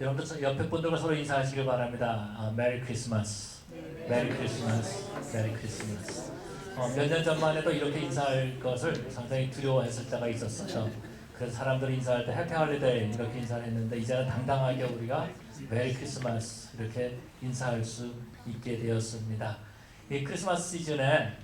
여러분들 옆에 분들과 서로 인사하시길 바랍니다. 메리 크리스마스. 메리 크리스마스. 메리 크리스마스. 몇 년 전만 해도 이렇게 인사할 것을 상당히 두려워했을 때가 있었어요. 그래서 사람들이 인사할 때 해피 홀리데이 이렇게 인사를 했는데 이제는 당당하게 우리가 메리 크리스마스 이렇게 인사할 수 있게 되었습니다. 이 크리스마스 시즌에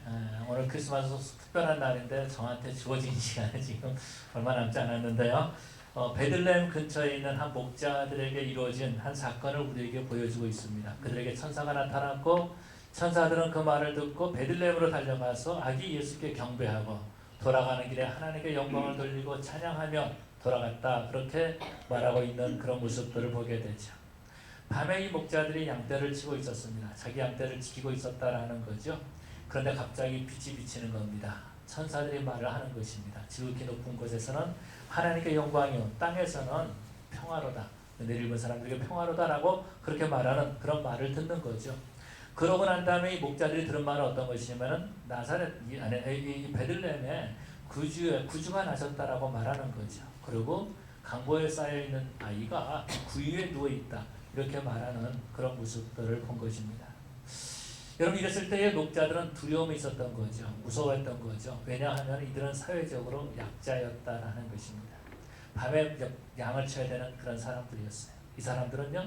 오늘 크리스마스 특별한 날인데 저한테 주어진 시간이 지금 얼마 남지 않았는데요. 베들레헴 근처에 있는 한 목자들에게 이루어진 한 사건을 우리에게 보여주고 있습니다. 그들에게 천사가 나타났고 천사들은 그 말을 듣고 베들레헴으로 달려가서 아기 예수께 경배하고 돌아가는 길에 하나님께 영광을 돌리고 찬양하며 돌아갔다. 그렇게 말하고 있는 그런 모습들을 보게 되죠. 밤에 이 목자들이 양떼를 치고 있었습니다. 자기 양떼를 지키고 있었다라는 거죠. 그런데 갑자기 빛이 비치는 겁니다. 천사들이 말을 하는 것입니다. 지극히 높은 곳에서는 하나님께 영광이요 땅에서는 평화로다. 내리본 사람들에게 평화로다라고 그렇게 말하는 그런 말을 듣는 거죠. 그러고 난 다음에 이 목자들이 들은 말은 어떤 것이냐면은 나사렛 이 베들레헴에 구주가 나셨다라고 말하는 거죠. 그리고 강보에 쌓여 있는 아이가 구유에 누워 있다. 이렇게 말하는 그런 모습들을 본 것입니다. 여러분 이랬을 때의 목자들은 두려움이 있었던 거죠. 무서워했던 거죠. 왜냐하면 이들은 사회적으로 약자였다라는 것입니다. 밤에 양을 쳐야 되는 그런 사람들이었어요. 이 사람들은요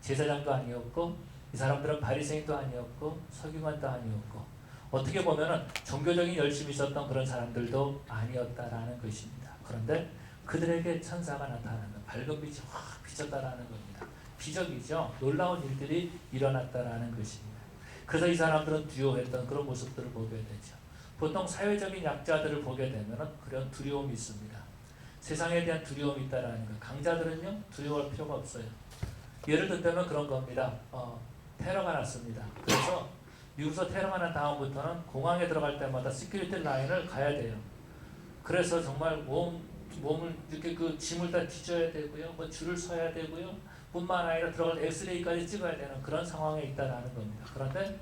제사장도 아니었고 이 사람들은 바리새인도 아니었고 서기관도 아니었고 어떻게 보면은 종교적인 열심이 있었던 그런 사람들도 아니었다라는 것입니다. 그런데 그들에게 천사가 나타나는 밝은 빛이 확 비쳤다라는 겁니다. 기적이죠. 놀라운 일들이 일어났다라는 것입니다. 그래서 이 사람들은 두려워했던 그런 모습들을 보게 되죠. 보통 사회적인 약자들을 보게 되면 그런 두려움이 있습니다. 세상에 대한 두려움이 있다라는 거. 강자들은요 두려워할 필요가 없어요. 예를 들면 그런 겁니다. 테러가 났습니다. 그래서 미국에서 테러가 난 다음부터는 공항에 들어갈 때마다 시큐리티 라인을 가야 돼요. 그래서 정말 몸을 이렇게 그 짐을 다 뒤져야 되고요. 뭐 줄을 서야 되고요. 뿐만 아니라 들어갈 엑스레이까지 찍어야 되는 그런 상황에 있다라는 겁니다. 그런데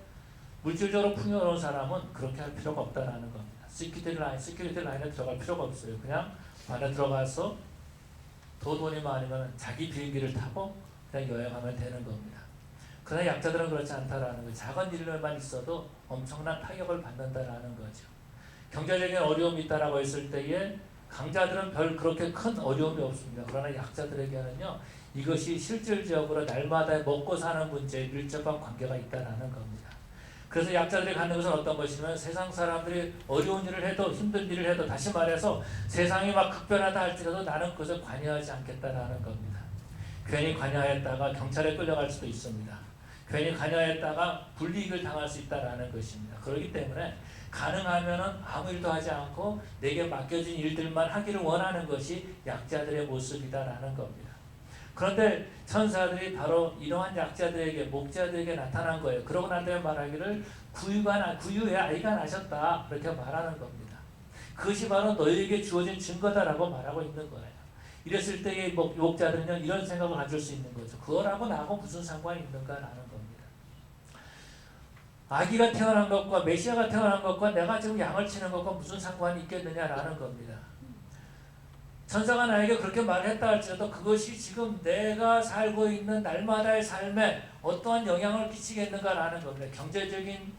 물질적으로 풍요로운 사람은 그렇게 할 필요가 없다라는 겁니다. 시큐리티 라인에 들어갈 필요가 없어요. 그냥 안에 들어가서 더 돈이 많으면 자기 비행기를 타고 그냥 여행하면 되는 겁니다. 그러나 약자들은 그렇지 않다라는 거예요. 작은 일만 있어도 엄청난 타격을 받는다라는 거죠. 경제적인 어려움이 있다라고 했을 때에 강자들은 별 그렇게 큰 어려움이 없습니다. 그러나 약자들에게는요 이것이 실질적으로 날마다 먹고 사는 문제에 밀접한 관계가 있다라는 겁니다. 그래서 약자들이 갖는 것은 어떤 것이냐면 세상 사람들이 어려운 일을 해도 힘든 일을 해도 다시 말해서 세상이 막 급변하다 할지라도 나는 그것을 관여하지 않겠다라는 겁니다. 괜히 관여했다가 경찰에 끌려갈 수도 있습니다. 괜히 관여했다가 불이익을 당할 수 있다라는 것입니다. 그렇기 때문에 가능하면은 아무 일도 하지 않고 내게 맡겨진 일들만 하기를 원하는 것이 약자들의 모습이다라는 겁니다. 그런데 천사들이 바로 이러한 약자들에게 목자들에게 나타난 거예요. 그러고 난 다음에 말하기를 구유에 아이가 나셨다 그렇게 말하는 겁니다. 그것이 바로 너희에게 주어진 증거다라고 말하고 있는 거예요. 이랬을 때의 목자들은요 이런 생각을 가질 수 있는 거죠. 그거라고 나하고 무슨 상관이 있는가라는 겁니다. 아기가 태어난 것과 메시아가 태어난 것과 내가 지금 양을 치는 것과 무슨 상관이 있겠느냐라는 겁니다. 천사가 나에게 그렇게 말했다 할지라도 그것이 지금 내가 살고 있는 날마다의 삶에 어떠한 영향을 끼치겠는가라는 겁니다. 경제적인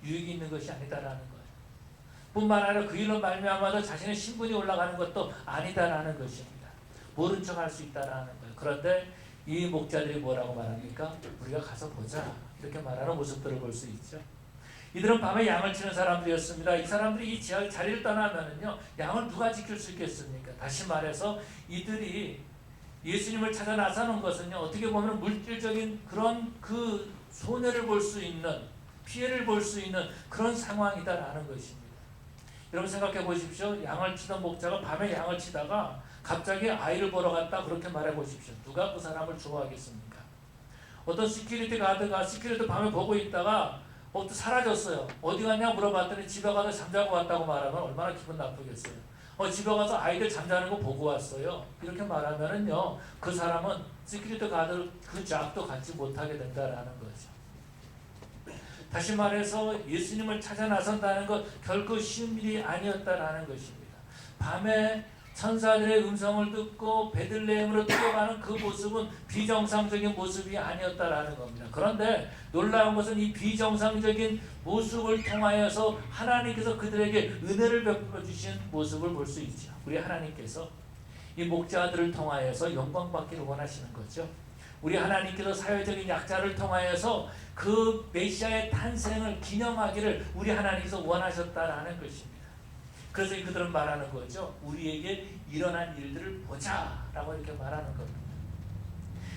유익이 있는 것이 아니다라는 거예요. 뿐만 아니라 그 일로 말미암아서 자신의 신분이 올라가는 것도 아니다라는 것입니다. 모른 척 할 수 있다라는 거예요. 그런데 이 목자들이 뭐라고 말합니까? 우리가 가서 보자 이렇게 말하는 모습들을 볼 수 있죠. 이들은 밤에 양을 치는 사람들이었습니다. 이 사람들이 이 자리를 떠나면은요 양을 누가 지킬 수 있겠습니까? 다시 말해서 이들이 예수님을 찾아 나서는 것은요 어떻게 보면 물질적인 그런 그 손해를 볼 수 있는 피해를 볼 수 있는 그런 상황이다라는 것입니다. 여러분 생각해 보십시오. 양을 치던 목자가 밤에 양을 치다가 갑자기 아이를 보러 갔다 그렇게 말해 보십시오. 누가 그 사람을 좋아하겠습니까? 어떤 시큐리티 가드가 시큐리티 밤에 보고 있다가 또 사라졌어요. 어디 갔냐 물어봤더니 집에 가서 잠자고 왔다고 말하면 얼마나 기분 나쁘겠어요. 집에 가서 아이들 잠자는 거 보고 왔어요. 이렇게 말하면은요 그 사람은 시큐리티 가드 그 잡도 갖지 못하게 된다라는 거죠. 다시 말해서 예수님을 찾아 나선다는 것 결코 쉬운 일이 아니었다라는 것입니다. 밤에 천사들의 음성을 듣고 베들레헴으로 뛰어가는 그 모습은 비정상적인 모습이 아니었다라는 겁니다. 그런데 놀라운 것은 이 비정상적인 모습을 통하여서 하나님께서 그들에게 은혜를 베풀어 주신 모습을 볼 수 있죠. 우리 하나님께서 이 목자들을 통하여서 영광 받기를 원하시는 거죠. 우리 하나님께서 사회적인 약자를 통하여서 그 메시아의 탄생을 기념하기를 우리 하나님께서 원하셨다라는 것입니다. 그래서 그들은 말하는 거죠. 우리에게 일어난 일들을 보자라고 이렇게 말하는 겁니다.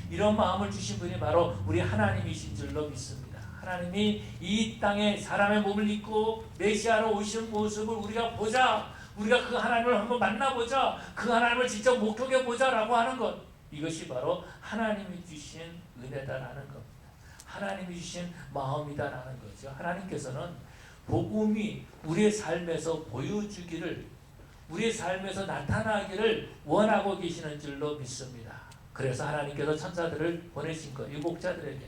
이런 마음을 주신 분이 바로 우리 하나님이신 줄로 믿습니다. 하나님이 이 땅에 사람의 몸을 입고 메시아로 오신 모습을 우리가 보자, 우리가 그 하나님을 한번 만나보자, 그 하나님을 직접 목격해보자 라고 하는 것, 이것이 바로 하나님이 주신 은혜다라는 겁니다. 하나님이 주신 마음이다라는 거죠. 하나님께서는 복음이 우리의 삶에서 보여주기를, 우리의 삶에서 나타나기를 원하고 계시는 줄로 믿습니다. 그래서 하나님께서 천사들을 보내신 거예요. 이 목자들에게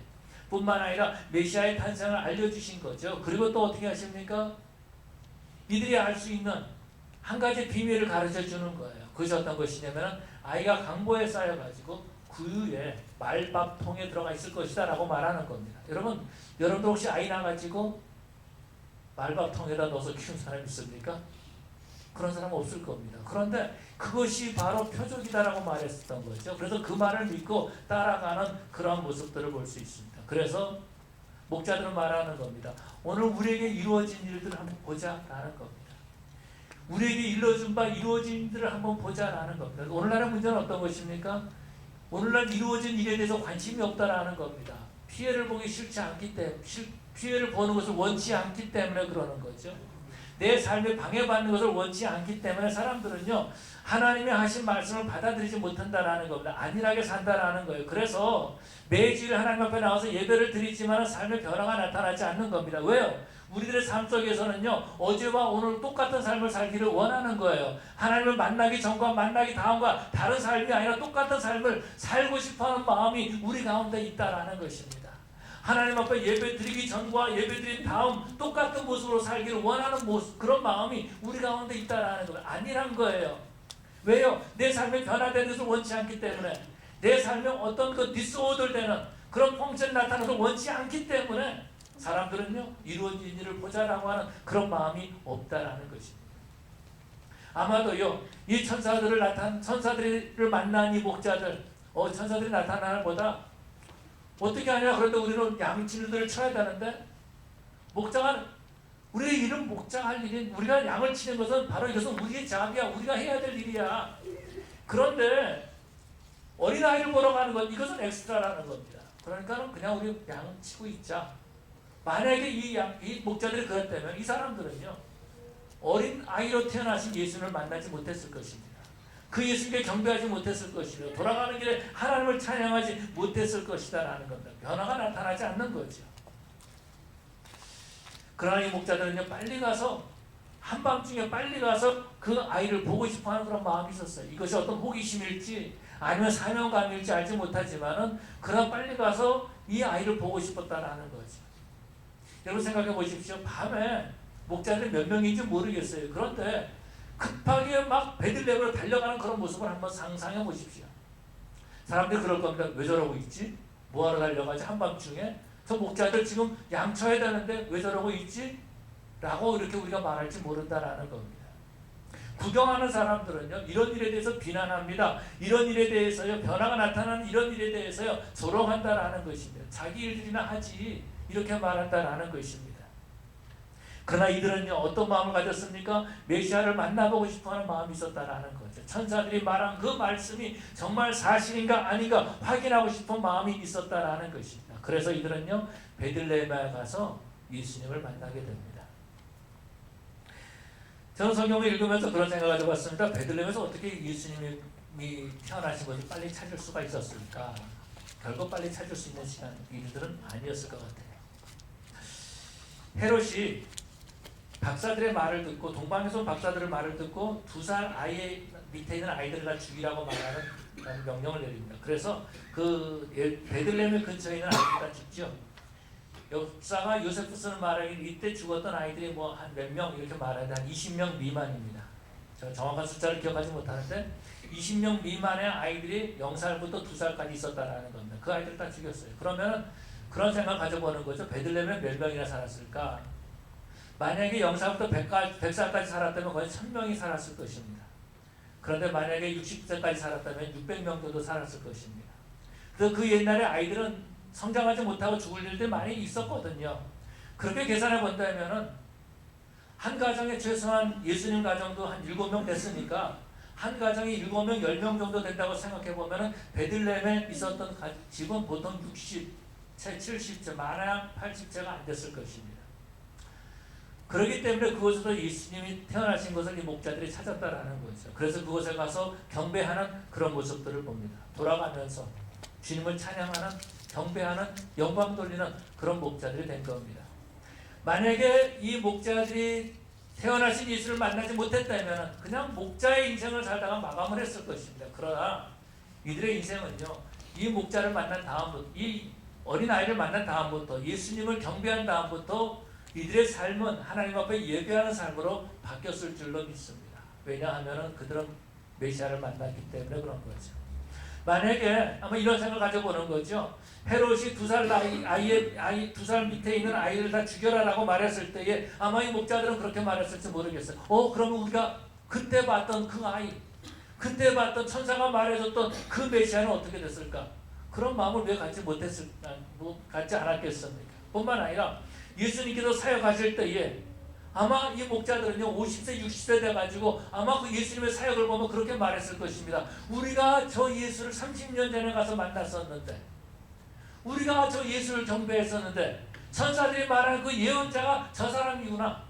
뿐만 아니라 메시아의 탄생을 알려주신 거죠. 그리고 또 어떻게 하십니까? 이들이 알 수 있는 한 가지 비밀을 가르쳐 주는 거예요. 그것이 어떤 것이냐면 아이가 강보에 쌓여가지고 구유에 말밥통에 들어가 있을 것이다 라고 말하는 겁니다. 여러분도 혹시 아이 낳아가지고 말밥통에다 넣어서 키운 사람 있습니까? 그런 사람 없을 겁니다. 그런데 그것이 바로 표적이다라고 말했었던 거죠. 그래서 그 말을 믿고 따라가는 그러한 모습들을 볼 수 있습니다. 그래서 목자들은 말하는 겁니다. 오늘 우리에게 이루어진 일들을 한번 보자라는 겁니다. 우리에게 이루어진 바 이루어진 일들을 한번 보자라는 겁니다. 오늘날의 문제는 어떤 것입니까? 오늘날 이루어진 일에 대해서 관심이 없다라는 겁니다. 피해를 보기 싫지 않기 때문에, 피해를 보는 것을 원치 않기 때문에 그러는 거죠. 내 삶에 방해받는 것을 원치 않기 때문에 사람들은요, 하나님의 하신 말씀을 받아들이지 못한다라는 겁니다. 안일하게 산다라는 거예요. 그래서 매주일 하나님 앞에 나와서 예배를 드리지만 삶의 변화가 나타나지 않는 겁니다. 왜요? 우리들의 삶 속에서는요, 어제와 오늘 똑같은 삶을 살기를 원하는 거예요. 하나님을 만나기 전과 만나기 다음과 다른 삶이 아니라 똑같은 삶을 살고 싶어하는 마음이 우리 가운데 있다라는 것입니다. 하나님 앞에 예배 드리기 전과 예배 드린 다음 똑같은 모습으로 살기를 원하는 모습, 그런 마음이 우리 가운데 있다라는 거예요. 아니란 거예요. 왜요? 내 삶에 변화되는 것을 원치 않기 때문에, 내 삶에 어떤 그 디스오더되는 그런 펑션이 나타나는 것을 원치 않기 때문에 사람들은요, 이루어진 일을 보자라고 하는 그런 마음이 없다라는 것입니다. 아마도요, 이 천사들을 만난 이 목자들, 천사들이 나타나는 보다 어떻게 하냐? 그런데 우리는 양치들을 쳐야 되는데, 목자가, 우리의 일은 목자가 할 일이, 우리가 양을 치는 것은 바로 이것은 우리의 잡이야. 우리가 해야 될 일이야. 그런데 어린아이를 보러 가는 것, 이것은 엑스트라라는 겁니다. 그러니까 그냥 우리 양 치고 있자. 만약에 이 목자들이 그랬다면 이 사람들은요, 어린 아이로 태어나신 예수님을 만나지 못했을 것입니다. 그 예수님께 경배하지 못했을 것이며 돌아가는 길에 하나님을 찬양하지 못했을 것이다 라는 겁니다. 변화가 나타나지 않는 거죠. 그러나 이 목자들은요, 빨리 가서, 한밤중에 빨리 가서 그 아이를 보고 싶어하는 그런 마음이 있었어요. 이것이 어떤 호기심일지 아니면 사명감일지 알지 못하지만은 그러나 빨리 가서 이 아이를 보고 싶었다라는 거죠. 여러분 생각해 보십시오. 밤에 목자들이 몇 명인지 모르겠어요. 그런데 급하게 막 베들레헴으로 달려가는 그런 모습을 한번 상상해 보십시오. 사람들이 그럴 겁니다. 왜 저러고 있지? 뭐하러 달려가지? 한밤중에? 저 목자들 지금 양쳐야 되는데 왜 저러고 있지? 라고 이렇게 우리가 말할지 모른다라는 겁니다. 구경하는 사람들은요, 이런 일에 대해서 비난합니다. 이런 일에 대해서요, 변화가 나타나는 이런 일에 대해서요, 조롱한다라는 것입니다. 자기 일들이나 하지, 이렇게 말한다라는 것입니다. 그러나 이들은요, 어떤 마음을 가졌습니까? 메시아를 만나보고 싶어하는 마음이 있었다라는 거죠. 천사들이 말한 그 말씀이 정말 사실인가 아닌가 확인하고 싶은 마음이 있었다라는 것입니다. 그래서 이들은요, 베들레헴에 가서 예수님을 만나게 됩니다. 저는 성경을 읽으면서 그런 생각을 해봤습니다. 베들레헴에서 어떻게 예수님이 태어나신 것을 빨리 찾을 수가 있었을까? 결국 빨리 찾을 수 있는 일들은 아니었을 것 같아요. 헤롯이 박사들의 말을 듣고, 동방에서 온 박사들의 말을 듣고 2살 아이 밑에 있는 아이들을 다 죽이라고 말하는 명령을 내립니다. 그래서 그 베들레헴 근처에 있는 아이들 다 죽죠. 역사가 요세푸스는 말하기를 이때 죽었던 아이들이 뭐 한 몇 명 이렇게 말하는데 한 20명 미만입니다. 제가 정확한 숫자를 기억하지 못하는데 20명 미만의 아이들이 0살부터 2살까지 있었다라는 겁니다. 그 아이들 다 죽였어요. 그러면 그런 생각 가져보는 거죠. 베들레헴에 몇 명이나 살았을까? 만약에 0살부터 100살까지 살았다면 거의 1000명이 살았을 것입니다. 그런데 만약에 60세까지 살았다면 600명 정도 살았을 것입니다. 그래서 그 옛날에 아이들은 성장하지 못하고 죽을 일들이 많이 있었거든요. 그렇게 계산해 본다면은 한 가정에 최소한 예수님 가정도 한 7명 됐으니까 한 가정이 7명, 10명 정도 된다고 생각해 보면은 베들레헴에 있었던 집은 보통 60채, 70채, 많아야 80채가 안 됐을 것입니다. 그렇기 때문에 그곳에서 예수님이 태어나신 것을 이 목자들이 찾았다라는 거죠. 그래서 그곳에 가서 경배하는 그런 모습들을 봅니다. 돌아가면서 주님을 찬양하는, 경배하는, 영광 돌리는 그런 목자들이 된 겁니다. 만약에 이 목자들이 태어나신 예수를 만나지 못했다면 그냥 목자의 인생을 살다가 마감을 했을 것입니다. 그러나 이들의 인생은요, 이 목자를 만난 다음부터, 이 어린아이를 만난 다음부터, 예수님을 경배한 다음부터 이들의 삶은 하나님 앞에 예배하는 삶으로 바뀌었을 줄로 믿습니다. 왜냐하면 그들은 메시아를 만났기 때문에 그런 거죠. 만약에 아마 이런 생각을 가져보는 거죠. 헤롯이 2살 아이 2살 밑에 있는 아이를 다 죽여라라고 말했을 때에 아마 이 목자들은 그렇게 말했을지 모르겠어요. 그러면 우리가 그때 봤던 그 아이, 그때 봤던 천사가 말해줬던 그 메시아는 어떻게 됐을까? 그런 마음을 왜 갖지 않았겠습니까? 뿐만 아니라 예수님께서 사역하실 때에 아마 이 목자들은요 50세 60세 돼가지고 아마 그 예수님의 사역을 보면 그렇게 말했을 것입니다. 우리가 저 예수를 30년 전에 가서 만났었는데, 우리가 저 예수를 경배했었는데 천사들이 말하는 그 예언자가 저 사람이구나.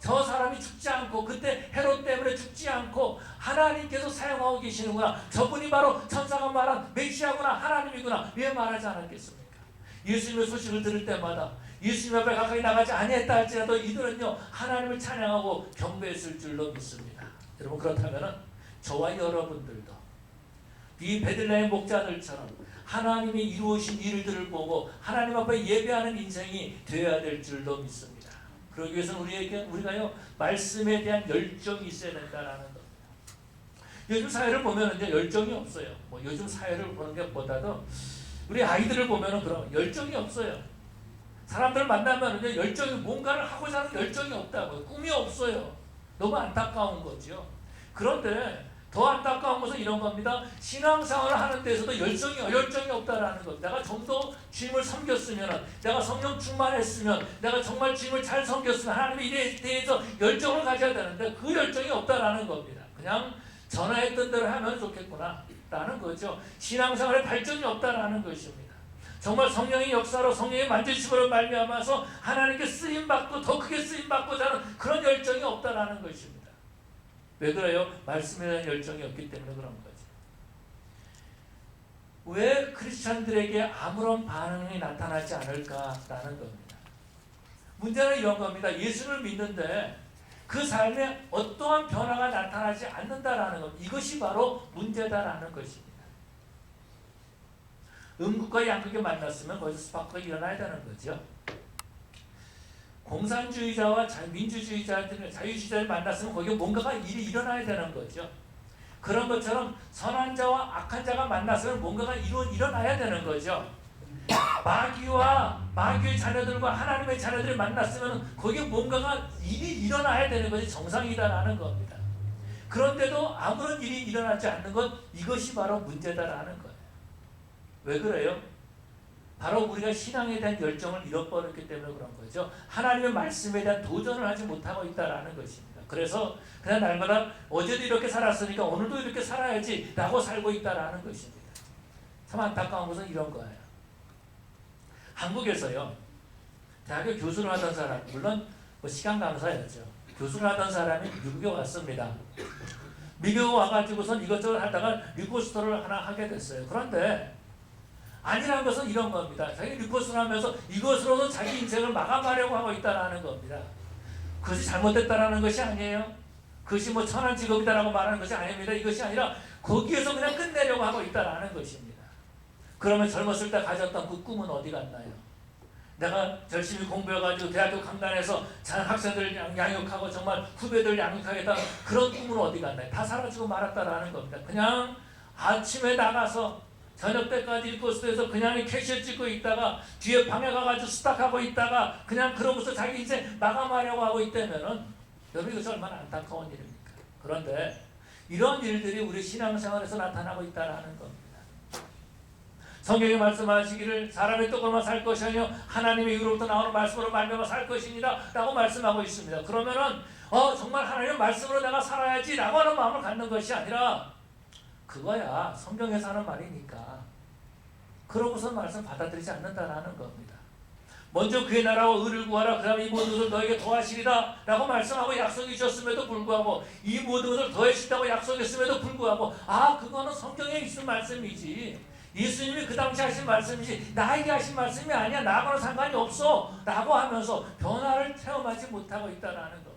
저 사람이 죽지 않고 그때 헤롯 때문에 죽지 않고 하나님께서 사용하고 계시는구나. 저분이 바로 천사가 말한 메시아구나, 하나님이구나. 왜 말하지 않았겠습니까? 예수님의 소식을 들을 때마다 예수님 앞에 가까이 나가지 아니했다 할지라도 이들은요 하나님을 찬양하고 경배했을 줄로 믿습니다. 여러분, 그렇다면 저와 여러분들도 이 베들레헴 목자들처럼 하나님이 이루어진 일들을 보고 하나님 앞에 예배하는 인생이 되어야 될 줄로 믿습니다. 그러기 위해서는 우리가요 말씀에 대한 열정이 있어야 된다라는 겁니다. 요즘 사회를 보면은 열정이 없어요. 요즘 사회를 보는 것보다도 우리 아이들을 보면은 그런 열정이 없어요. 사람들 만나면 열정이, 뭔가를 하고자 하는 열정이 없다고요. 꿈이 없어요. 너무 안타까운 거죠. 그런데 더 안타까운 것은 이런 겁니다. 신앙생활을 하는 데서도 열정이 없다라는 겁니다. 내가 좀 더 주님을 섬겼으면, 내가 성령 충만했으면, 내가 정말 주님을 잘 섬겼으면 하나님의 일에 대해서 열정을 가져야 되는데 그 열정이 없다라는 겁니다. 그냥 전화했던 대로 하면 좋겠구나 라는 거죠. 신앙생활에 발전이 없다라는 것입니다. 정말 성령의 역사로, 성령의 만지심으로 말미암아서 하나님께 쓰임받고 더 크게 쓰임받고자 하는 그런 열정이 없다라는 것입니다. 왜 그래요? 말씀에 대한 열정이 없기 때문에 그런 거죠. 왜 크리스찬들에게 아무런 반응이 나타나지 않을까라는 겁니다. 문제는 이런 겁니다. 예수를 믿는데 그 삶에 어떠한 변화가 나타나지 않는다라는 것, 이것이 바로 문제다라는 것입니다. 음극과 양극이 만났으면 거기서 스파크가 일어나야 되는 거죠. 공산주의자와 민주주의자들, 자유주의자를 만났으면 거기에 뭔가가 일이 일어나야 되는 거죠. 그런 것처럼 선한 자와 악한 자가 만났으면 뭔가가 일어나야 되는 거죠. 마귀의 자녀들과 하나님의 자녀들이 만났으면 거기에 뭔가가 일이 일어나야 되는 것이 정상이다라는 겁니다. 그런데도 아무런 일이 일어나지 않는 것, 이것이 바로 문제다라는 거예요. 왜 그래요? 바로 우리가 신앙에 대한 열정을 잃어버렸기 때문에 그런 거죠. 하나님의 말씀에 대한 도전을 하지 못하고 있다는 것입니다. 그래서 그냥 날마다 어제도 이렇게 살았으니까 오늘도 이렇게 살아야지 라고 살고 있다는 것입니다. 참 안타까운 것은 이런 거예요. 한국에서요, 대학교 교수를 하던 사람, 물론 시간 강사였죠. 교수를 하던 사람이 미국에 왔습니다. 미국에 와가지고선 이것저것 하다가 리포스터를 하나 하게 됐어요. 그런데 아니라는 것은 이런 겁니다. 자기 리포스를 하면서 이것으로도 자기 인생을 마감하려고 하고 있다는 겁니다. 그것이 잘못됐다는 것이 아니에요. 그것이 천한 직업이다라고 말하는 것이 아닙니다. 이것이 아니라 거기에서 그냥 끝내려고 하고 있다는 것입니다. 그러면 젊었을 때 가졌던 그 꿈은 어디 갔나요? 내가 열심히 공부해가지고 대학교 강단에서 학생들 양육하고 정말 후배들 양육하겠다 그런 꿈은 어디 갔나요? 다 사라지고 말았다라는 겁니다. 그냥 아침에 나가서 저녁 때까지 버스에서 그냥 캐시어 찍고 있다가 뒤에 방에 가가지고 스탁하고 있다가 그냥 그러고서 자기 인생 마감하려고 하고 있다면은 여러분 이것이 얼마나 안타까운 일입니까? 그런데 이런 일들이 우리 신앙생활에서 나타나고 있다는 겁니다. 성경이 말씀하시기를 사람의 떡으로만 살 것이 아니요 하나님의 입으로부터 나오는 말씀으로 말미암아 살 것입니다 라고 말씀하고 있습니다. 그러면은 정말 하나님의 말씀으로 내가 살아야지 라고 하는 마음을 갖는 것이 아니라 그거야 성경에서 하는 말이니까 그러고서 말씀 받아들이지 않는다라는 겁니다. 먼저 그의 나라와 의를 구하라 그 다음에 이 모든 것을 너에게 더하시리라 라고 말씀하고 약속이 주셨음에도 불구하고 이 모든 것을 더해주신다고 약속했음에도 불구하고 그거는 성경에 있는 말씀이지 예수님이 그 당시 하신 말씀이지 나에게 하신 말씀이 아니야 나하고는 상관이 없어 라고 하면서 변화를 체험하지 못하고 있다는 겁니다.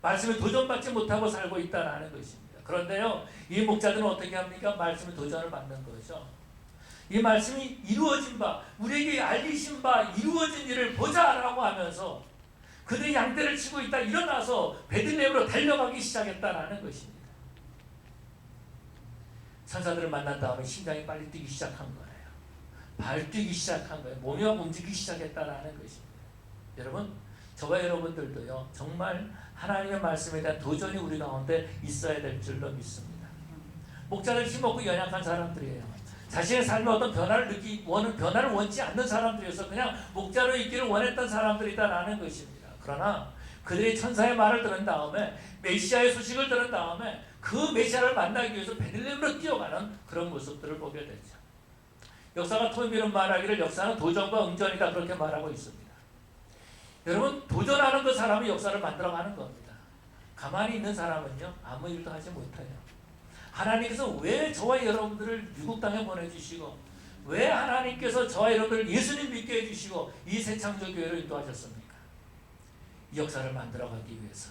말씀에 도전받지 못하고 살고 있다는 것입니다. 그런데요 이 목자들은 어떻게 합니까? 말씀에 도전을 받는 거죠. 이 말씀이 이루어진 바 우리에게 알리신 바 이루어진 일을 보자라고 하면서 그들이 양떼를 치고 있다 일어나서 베들레헴으로 달려가기 시작했다는 것입니다. 천사들을 만난 다음에 심장이 빨리 뛰기 시작한 거예요. 발 뛰기 시작한 거예요. 몸이 움직이기 시작했다는 것입니다. 여러분 저와 여러분들도요 정말 하나님의 말씀에 대한 도전이 우리 가운데 있어야 될 줄로 믿습니다. 목자를 힘없고 연약한 사람들이에요. 자신의 삶에 어떤 변화를 원치 않는 사람들이어서 그냥 목자로 있기를 원했던 사람들이다라는 것입니다. 그러나 그들이 천사의 말을 들은 다음에 메시아의 소식을 들은 다음에 그 메시아를 만나기 위해서 베들레헴으로 뛰어가는 그런 모습들을 보게 되죠. 역사가 토미는 말하기를 역사는 도전과 응전이다 그렇게 말하고 있습니다. 여러분 도전하는 그 사람이 역사를 만들어가는 겁니다. 가만히 있는 사람은요 아무 일도 하지 못해요. 하나님께서 왜 저와 여러분들을 미국 땅에 보내주시고 왜 하나님께서 저와 여러분들을 예수님 믿게 해주시고 이 새창조교회로 인도하셨습니까? 이 역사를 만들어가기 위해서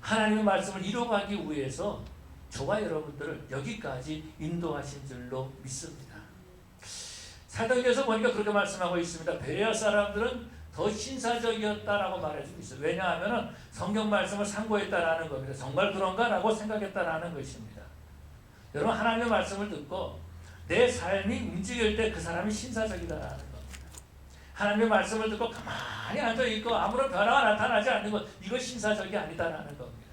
하나님의 말씀을 이루어가기 위해서 저와 여러분들을 여기까지 인도하신 줄로 믿습니다. 사도행전에서 보니까 그렇게 말씀하고 있습니다. 베레아 사람들은 더 신사적이었다라고 말해주고 있어요. 왜냐하면 성경 말씀을 상고했다라는 겁니다. 정말 그런가라고 생각했다라는 것입니다. 여러분 하나님의 말씀을 듣고 내 삶이 움직일 때 그 사람이 신사적이다라는 겁니다. 하나님의 말씀을 듣고 가만히 앉아있고 아무런 변화가 나타나지 않는 것 이거 신사적이 아니다라는 겁니다.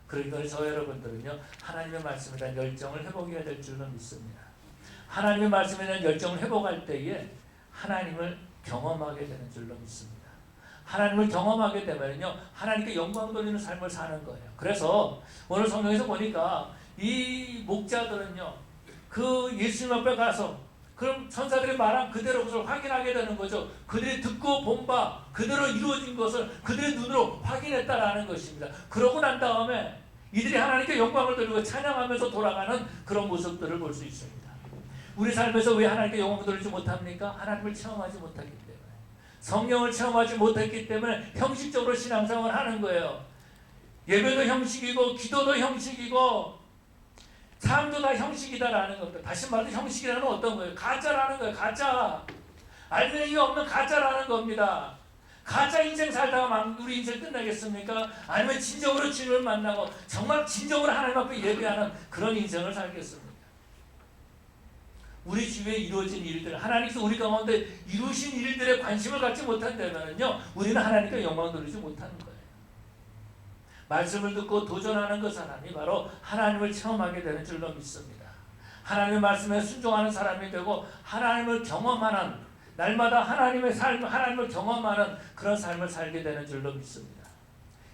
그러니까 저 여러분들은요 하나님의 말씀에 대한 열정을 회복해야 될 줄로 믿습니다. 하나님의 말씀에 대한 열정을 회복할 때에 하나님을 경험하게 되는 줄로 믿습니다. 하나님을 경험하게 되면요 하나님께 영광 돌리는 삶을 사는 거예요. 그래서 오늘 성경에서 보니까 이 목자들은요 그 예수님 앞에 가서 그럼 천사들이 말한 그대로 그것을 확인하게 되는 거죠. 그들이 듣고 본 바 그대로 이루어진 것을 그들의 눈으로 확인했다라는 것입니다. 그러고 난 다음에 이들이 하나님께 영광을 돌리고 찬양하면서 돌아가는 그런 모습들을 볼 수 있습니다. 우리 삶에서 왜 하나님께 영광을 돌리지 못합니까? 하나님을 체험하지 못하기 때문에 성령을 체험하지 못했기 때문에 형식적으로 신앙생활을 하는 거예요. 예배도 형식이고 기도도 형식이고 삶도 다 형식이다라는 겁니다. 다시 말해서 형식이라는 어떤 거예요? 가짜라는 거예요. 가짜. 알맹이가 없는 가짜라는 겁니다. 가짜 인생 살다가 우리 인생 끝나겠습니까? 아니면 진정으로 주님을 만나고 정말 진정으로 하나님 앞에 예배하는 그런 인생을 살겠습니까? 우리 주위에 이루어진 일들, 하나님께서 우리 가운데 이루신 일들에 관심을 갖지 못한다면요, 우리는 하나님께 영광 돌리지 못하는 거예요. 말씀을 듣고 도전하는 그 사람이 바로 하나님을 체험하게 되는 줄로 믿습니다. 하나님의 말씀에 순종하는 사람이 되고 하나님을 경험하는 날마다 하나님의 삶, 하나님을 경험하는 그런 삶을 살게 되는 줄로 믿습니다.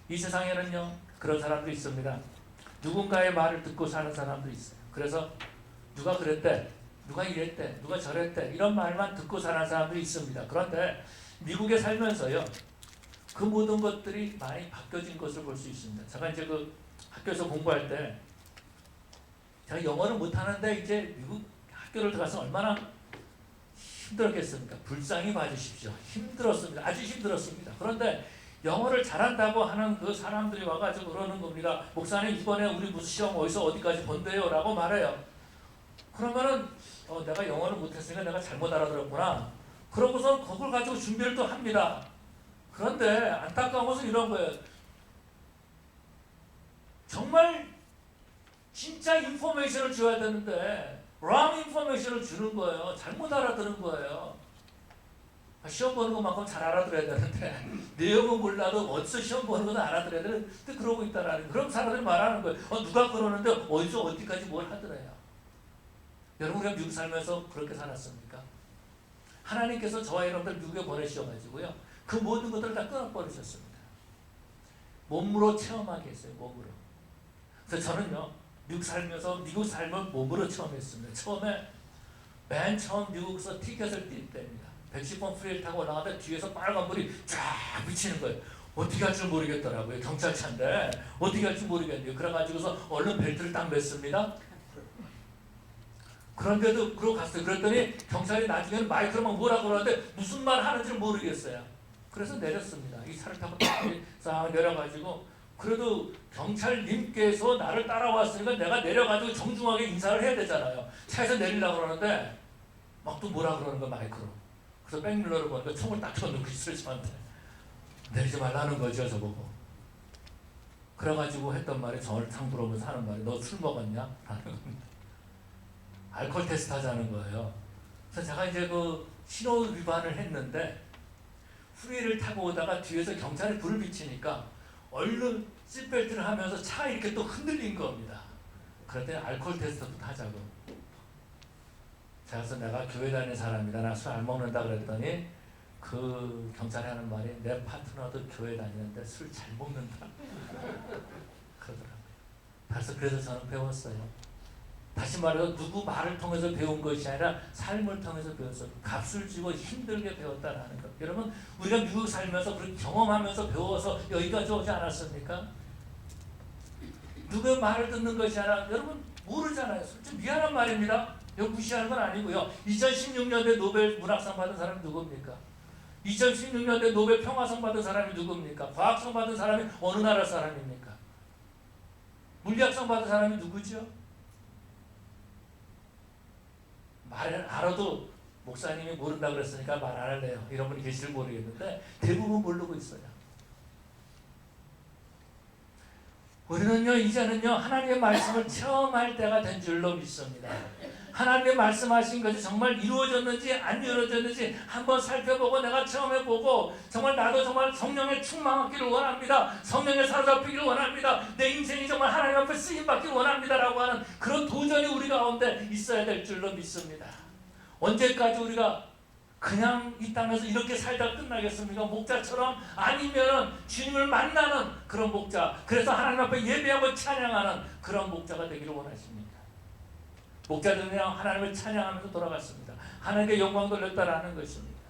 이 세상에는요 그런 사람도 있습니다. 누군가의 말을 듣고 사는 사람도 있어요. 그래서 누가 그랬대, 누가 이랬대, 누가 저랬대 이런 말만 듣고 사는 사람들이 있습니다. 그런데 미국에 살면서요 그 모든 것들이 많이 바뀌어진 것을 볼 수 있습니다. 제가 이제 그 학교에서 공부할 때 제가 영어를 못하는데 이제 미국 학교를 들어가서 얼마나 힘들었겠습니까? 불쌍히 봐주십시오. 힘들었습니다. 아주 힘들었습니다. 그런데 영어를 잘한다고 하는 그 사람들이 와가지고 그러는 겁니다. 목사님 이번에 우리 무슨 시험 어디서 어디까지 본대요? 라고 말해요. 그러면은 내가 영어를 못했으니까 내가 잘못 알아들었구나. 그러고서 그걸 가지고 준비를 또 합니다. 그런데 안타까운 것은 이런 거예요. 정말 진짜 인포메이션을 줘야 되는데 wrong 인포메이션을 주는 거예요. 잘못 알아들은 거예요. 시험 보는 것만큼 잘 알아들어야 되는데 내용은 몰라도 어디서 시험 보는 건 알아들어야 되는데 그러고 있다라는 그런 사람들이 말하는 거예요. 누가 그러는데 어디서 어디까지 뭘 하더래요. 여러분 우리가 미국 살면서 그렇게 살았습니까? 하나님께서 저와 여러분들 미국에 보내셔가지고요. 그 모든 것들을 다 끊어버리셨습니다. 몸으로 체험하게 했어요. 몸으로. 그래서 저는요. 미국 삶을 몸으로 체험했습니다. 맨 처음 미국에서 티켓을 뛸 때입니다. 110번 프레일 타고 올라가다 뒤에서 빨간 불이 쫙 비치는 거예요. 어떻게 할 줄 모르겠더라고요. 경찰차인데 어떻게 할 줄 모르겠네요. 그래가지고서 얼른 벨트를 딱 맸습니다. 그런데도 그러고 갔어요. 그랬더니 경찰이 나중에는 마이크로 막 뭐라고 그러는데 무슨 말 하는지 모르겠어요. 그래서 내렸습니다. 이 차를 타고 싹 내려가지고 그래도 경찰님께서 나를 따라왔으니까 내가 내려가지고 정중하게 인사를 해야 되잖아요. 차에서 내리려고 그러는데 막 또 뭐라 그러는 거야 마이크로. 그래서 백밀러를 보니까 총을 딱 켜놓고 있어요 저한테. 내리지 말라는 거죠 저보고. 그래가지고 했던 말이 저를 상 물어보면서 하는 말이 너 술 먹었냐? 라는 겁니다. 알코올 테스트 하자는 거예요. 그래서 제가 이제 그 신호 위반을 했는데 후리를 타고 오다가 뒤에서 경찰이 불을 비치니까 얼른 시트벨트를 하면서 차가 이렇게 또 흔들린 겁니다. 그랬더니 알코올 테스트부터 하자고. 그래서 내가 교회 다니는 사람이다. 나 술 안 먹는다 그랬더니 그 경찰이 하는 말이 내 파트너도 교회 다니는데 술 잘 먹는다. 그러더라고요. 그래서 저는 배웠어요. 다시 말해서 누구 말을 통해서 배운 것이 아니라 삶을 통해서 배웠어요. 값을 주고 힘들게 배웠다라는 것. 여러분 우리가 미국 살면서 그렇게 경험하면서 배워서 여기까지 오지 않았습니까? 누구의 말을 듣는 것이 아니라 여러분 모르잖아요. 좀 미안한 말입니다. 이거 무시하는 건 아니고요. 2016년대 노벨 문학상 받은 사람이 누굽니까? 2016년대 노벨 평화상 받은 사람이 누굽니까? 과학상 받은 사람이 어느 나라 사람입니까? 물리학상 받은 사람이 누구죠? 말을 알아도 목사님이 모른다 그랬으니까 말 안 할래요. 이런 분이 계실지 모르겠는데 대부분 모르고 있어요. 우리는요 이제는요 하나님의 말씀을 체험할 때가 된 줄로 믿습니다. 하나님의 말씀하신 것이 정말 이루어졌는지 안 이루어졌는지 한번 살펴보고 내가 체험해보고 정말 나도 정말 성령에 충만하기를 원합니다. 성령에 사로잡히기를 원합니다. 내 인생이 정말 하나님 앞에 쓰임받기를 원합니다라고 하는 그런 도전이 우리 가운데 있어야 될 줄로 믿습니다. 언제까지 우리가 그냥 이 땅에서 이렇게 살다 끝나겠습니까? 목자처럼 아니면 주님을 만나는 그런 목자, 그래서 하나님 앞에 예배하고 찬양하는 그런 목자가 되기를 원하십니다. 목자들은 그냥 하나님을 찬양하면서 돌아갔습니다. 하나님께 영광 돌렸다라는 것입니다.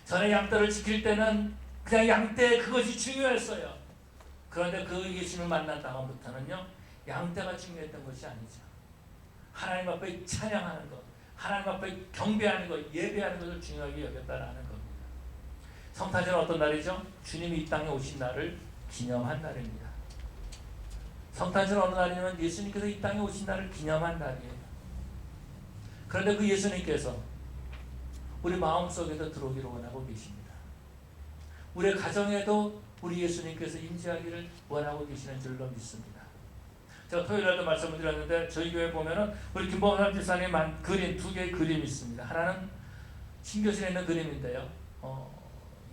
전에 양떼를 지킬 때는 그냥 양떼 그것이 중요했어요. 그런데 그 예수님을 만난 다음부터는요 양떼가 중요했던 것이 아니죠. 하나님 앞에 찬양하는 것, 하나님 앞에 경배하는 것, 예배하는 것을 중요하게 여겼다라는 겁니다. 성탄절은 어떤 날이죠? 주님이 이 땅에 오신 날을 기념한 날입니다. 성탄절 어느 날이냐면 예수님께서 이 땅에 오신 날을 기념한 날이에요. 그런데 그 예수님께서 우리 마음속에도 들어오기를 원하고 계십니다. 우리의 가정에도 우리 예수님께서 임재하기를 원하고 계시는 줄로 믿습니다. 제가 토요일날도 말씀을 드렸는데 저희 교회 보면은 우리 김범선 집사님 그림 두 개의 그림이 있습니다. 하나는 신교실에 있는 그림인데요.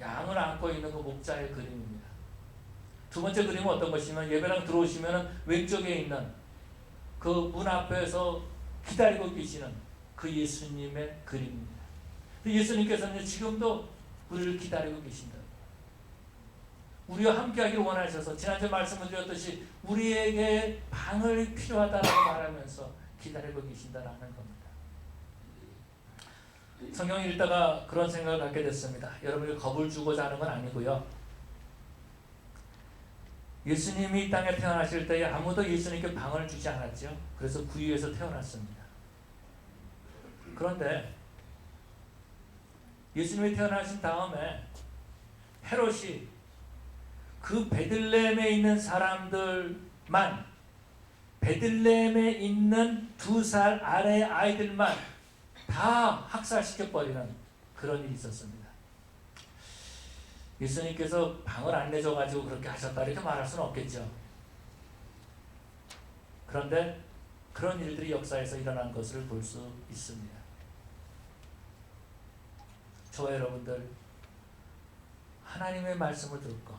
양을 안고 있는 그 목자의 그림입니다. 두 번째 그림은 어떤 것이냐면 예배당 들어오시면 왼쪽에 있는 그 문 앞에서 기다리고 계시는 그 예수님의 그림입니다. 예수님께서는 지금도 우리를 기다리고 계신다. 우리와 함께하기를 원하셔서 지난주에 말씀을 드렸듯이 우리에게 방을 필요하다고 말하면서 기다리고 계신다라는 겁니다. 성경을 읽다가 그런 생각을 갖게 됐습니다. 여러분이 겁을 주고자 하는 건 아니고요. 예수님이 이 땅에 태어나실 때에 아무도 예수님께 방을 주지 않았죠. 그래서 구유에서 태어났습니다. 그런데 예수님이 태어나신 다음에 헤롯이 그 베들레헴에 있는 사람들만, 베들레헴에 있는 2살 아래의 아이들만 다 학살시켜버리는 그런 일이 있었습니다. 예수님께서 방을 안 내줘가지고 그렇게 하셨다 이렇게 말할 수는 없겠죠. 그런데 그런 일들이 역사에서 일어난 것을 볼 수 있습니다. 저와 여러분들, 하나님의 말씀을 듣고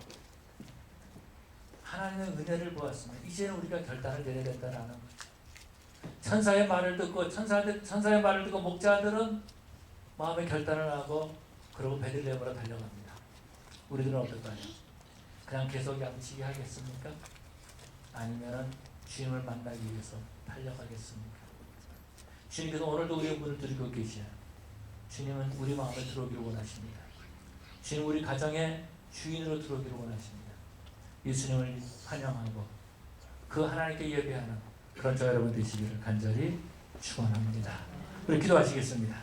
하나님의 은혜를 보았으면 이제는 우리가 결단을 내려야 된다는 거죠. 천사의 말을 듣고 천사의 말을 듣고 목자들은 마음의 결단을 하고 그러고 베들레헴으로 달려갑니다. 우리들은 어떨까요? 그냥 계속 양치기 하겠습니까? 아니면은 주님을 만나기 위해서 달려가겠습니까? 주님께서 오늘도 우리의 문을 두드리고 계시요. 주님은 우리 마음에 들어오기를 원하십니다. 주님 우리 가정의 주인으로 들어오기를 원하십니다. 예수님을 환영하고 그 하나님께 예배하는 그런 저 여러분 되시기를 간절히 축원합니다. 우리 기도하시겠습니다.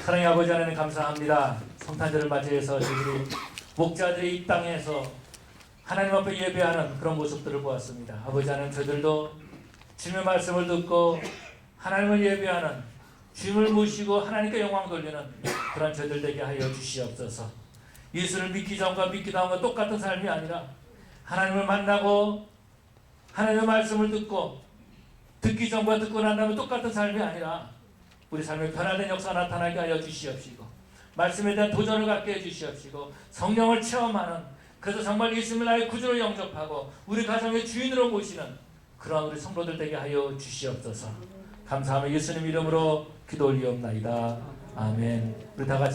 사랑의 아버지 하나님 감사합니다. 성탄절을 맞이해서 저희 목자들이 이 땅에서 하나님 앞에 예배하는 그런 모습들을 보았습니다. 아버지 하나님 저희들도 주님의 말씀을 듣고 하나님을 예배하는 주님을 모시고 하나님께 영광 돌리는 그런 저희들 되게 하여 주시옵소서. 예수를 믿기 전과 믿기 다음과 똑같은 삶이 아니라 하나님을 만나고 하나님의 말씀을 듣고 듣기 전과 듣고 난 다음에 똑같은 삶이 아니라 우리 삶의 변화된 역사가 나타나게 하여 주시옵시고 말씀에 대한 도전을 갖게 해주시옵시고 성령을 체험하는 그래서 정말 예수님을 나의 구주로 영접하고 우리 가정의 주인으로 모시는 그러한 우리 성도들 되게 하여 주시옵소서. 감사하며 예수님 이름으로 기도 올리옵나이다. 아멘. 우리 다 같이